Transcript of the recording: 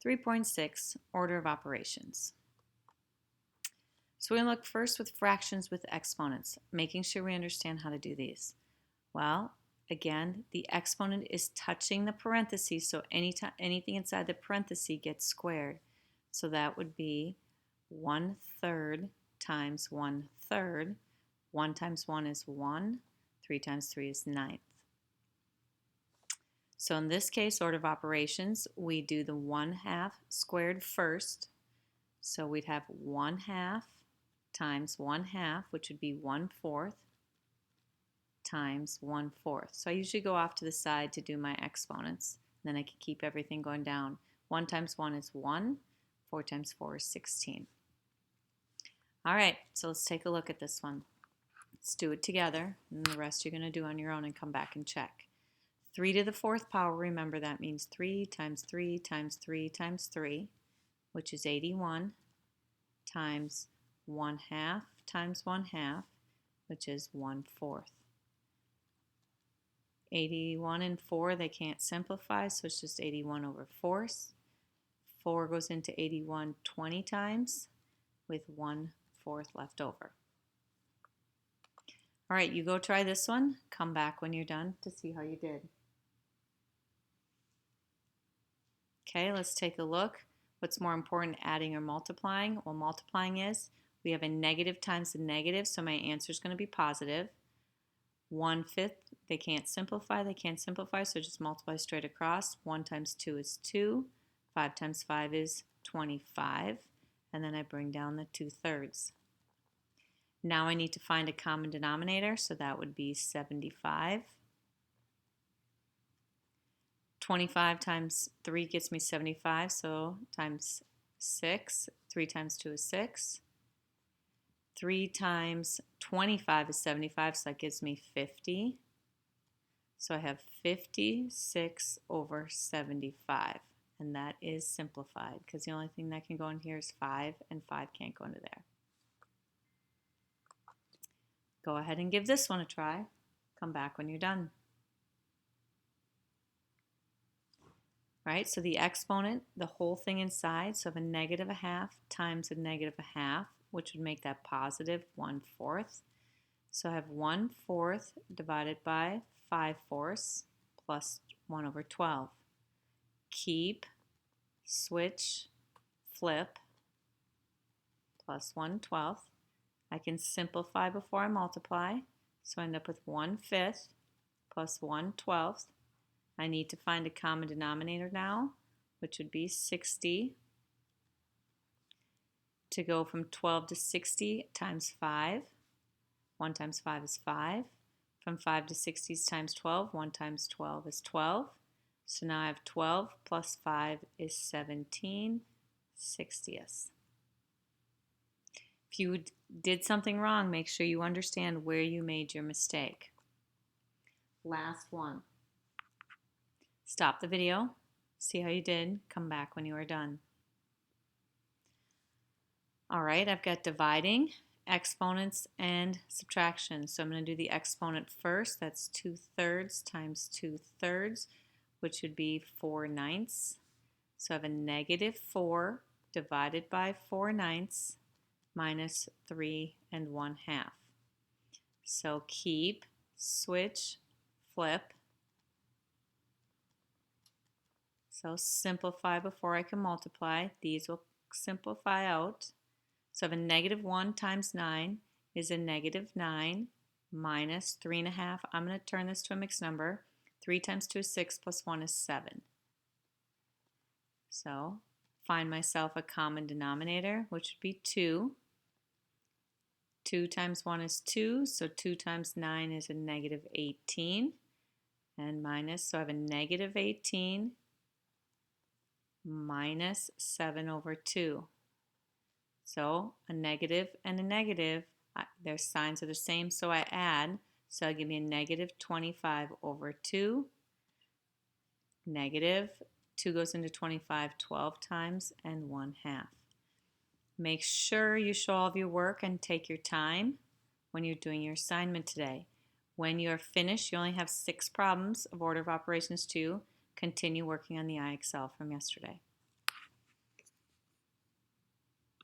3.6, order of operations. So we're going to look first with fractions with exponents, making sure we understand how to do these. Well, again, the exponent is touching the parentheses, so anything inside the parenthesis gets squared. So that would be 1/3 times 1/3. 1 times 1 is 1. 3 times 3 is 9th. So in this case, order of operations, we do the 1/2 squared first. So we'd have 1/2 times 1/2, which would be 1/4, times 1/4. So I usually go off to the side to do my exponents. Then I can keep everything going down. 1 times 1 is 1. 4 times 4 is 16. All right, so let's take a look at this one. Let's do it together, and the rest you're going to do on your own and come back and check. 3 to the 4th power, remember that means 3 times 3 times 3 times 3, which is 81, times 1/2 times 1/2, which is 1/4. 81 and 4, they can't simplify, so it's just 81 over 4. 4 goes into 81 20 times, with 1/4 left over. All right, you go try this one. Come back when you're done to see how you did. Okay, let's take a look. What's more important, adding or multiplying? Well, multiplying is, we have a negative times a negative, so my answer is going to be positive. 1/5, they can't simplify, so just multiply straight across. 1 times 2 is 2. 5 times 5 is 25. And then I bring down the 2/3. Now I need to find a common denominator, so that would be 75. 25 times 3 gets me 75, so times 6. 3 times 2 is 6. 3 times 25 is 75, so that gives me 50. So I have 56 over 75, and that is simplified because the only thing that can go in here is 5, and 5 can't go into there. Go ahead and give this one a try. Come back when you're done. Right, so the exponent, the whole thing inside, so I have a negative 1/2 times a negative 1/2, which would make that positive 1/4. So I have 1/4 divided by 5/4 plus 1 over 12. Keep, switch, flip, plus 1/12. I can simplify before I multiply, so I end up with 1/5 plus 1/12. I need to find a common denominator now, which would be 60. To go from 12 to 60 times 5. 1 times 5 is 5. From 5 to 60 is times 12. 1 times 12 is 12. So now I have 12 plus 5 is 17/60. If you did something wrong, make sure you understand where you made your mistake. Last one. Stop the video, see how you did, come back when you are done. All right, I've got dividing, exponents, and subtraction. So I'm going to do the exponent first. That's 2/3 times 2/3, which would be 4/9. So I have a negative 4 divided by 4/9 minus 3 1/2. So keep, switch, flip. So simplify before I can multiply. These will simplify out. So I have a negative 1 times 9 is a negative 9 minus 3 1/2. I'm going to turn this to a mixed number. 3 times 2 is 6 plus 1 is 7. So find myself a common denominator, which would be 2. 2 times 1 is 2, so 2 times 9 is a negative 18. And minus, so I have a negative 18 minus 7 over 2. So a negative and a negative, their signs are the same, so I add. So I'll give me a negative 25 over 2. Negative 2 goes into 25 12 times and 1/2. Make sure you show all of your work and take your time when you're doing your assignment today. When you're finished, you only have 6 problems of order of operations 2. Continue working on the IXL from yesterday.